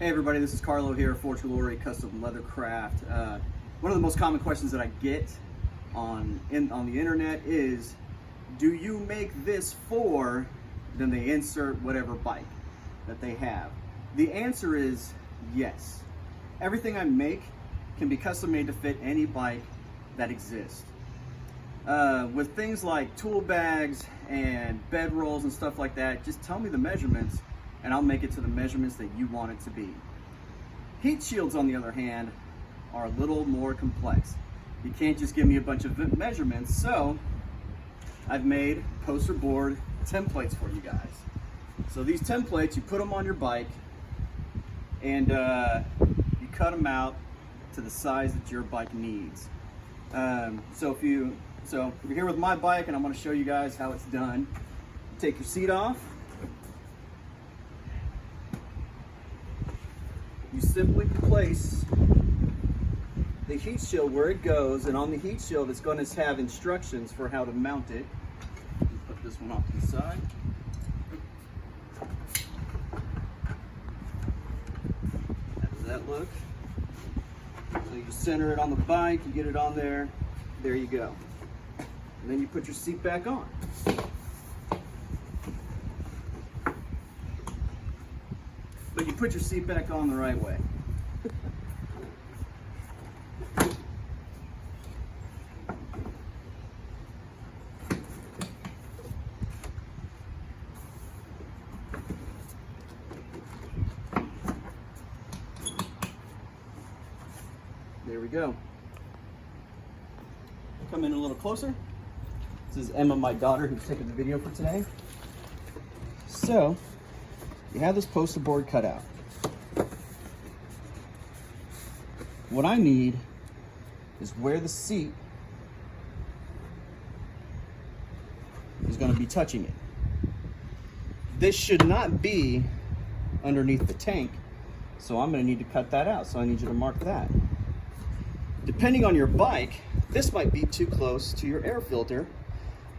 Hey everybody, this is Carlo here, Carlo Lorge Custom Leathercraft. One of the most common questions that I get on the internet is, do you make this for, then they insert whatever bike that they have. The answer is yes. Everything I make can be custom made to fit any bike that exists. With things like tool bags and bed rolls and stuff like that, just tell me the measurements and I'll make it to the measurements that you want it to be. Heat shields, on the other hand, are a little more complex. You can't just give me a bunch of measurements, so I've made poster board templates for you guys. So these templates, you put them on your bike and you cut them out to the size that your bike needs. So if you're here with my bike, and I'm going to show you guys how it's done. Take your seat off. You simply place the heat shield where it goes, and on the heat shield it's going to have instructions for how to mount it. Put this one off to the side. How does that look? So you center it on the bike, you get it on there, there you go. And then you put your seat back on. But you put your seat back on the right way. There we go. Come in a little closer. This is Emma, my daughter, who's taking the video for today. So, you have this poster board cut out. What I need is where the seat is going to be touching it. This should not be underneath the tank, so I'm going to need to cut that out. So I need you to mark that. Depending on your bike, this might be too close to your air filter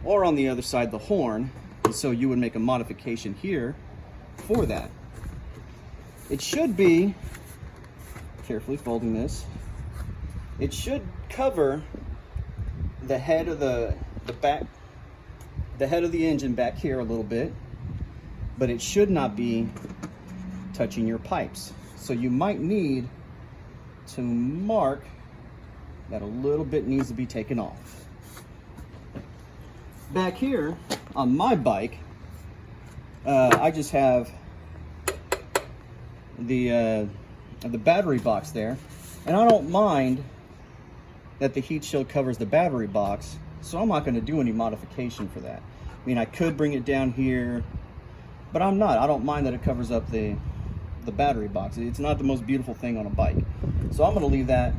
or on the other side the horn, and so you would make a modification here for that. It should be, carefully folding this, it should cover the head of the head of the engine back here a little bit, but it should not be touching your pipes. So you might need to mark that a little bit needs to be taken off. Back here on my bike, I just have the battery box there, and I don't mind that the heat shield covers the battery box, so I'm not going to do any modification for that. I mean, I could bring it down here, but I'm not. I don't mind that it covers up the battery box. It's not the most beautiful thing on a bike, so I'm going to leave that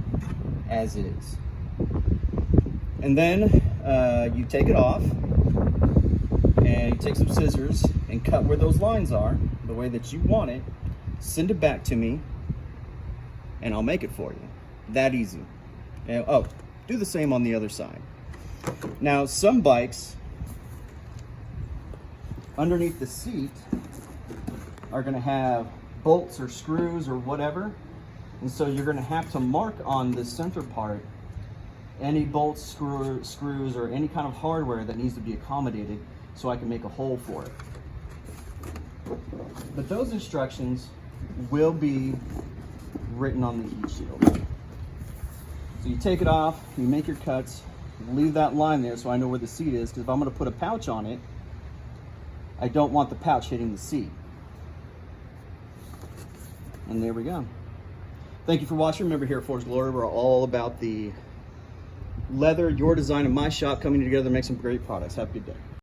as is. And then you take it off and you take some scissors and cut where those lines are the way that you want it, send it back to me, and I'll make it for you. That easy. And, oh, do the same on the other side. Now, some bikes underneath the seat are going to have bolts or screws or whatever, and so you're going to have to mark on the center part any bolts, screws, or any kind of hardware that needs to be accommodated so I can make a hole for it. But those instructions will be written on the heat shield. So you take it off, you make your cuts, leave that line there so I know where the seat is, because if I'm going to put a pouch on it, I don't want the pouch hitting the seat. And there we go. Thank you for watching. Remember, here at Carlo Lorge, we're all about the leather, your design, and my shop coming together to make some great products. Have a good day.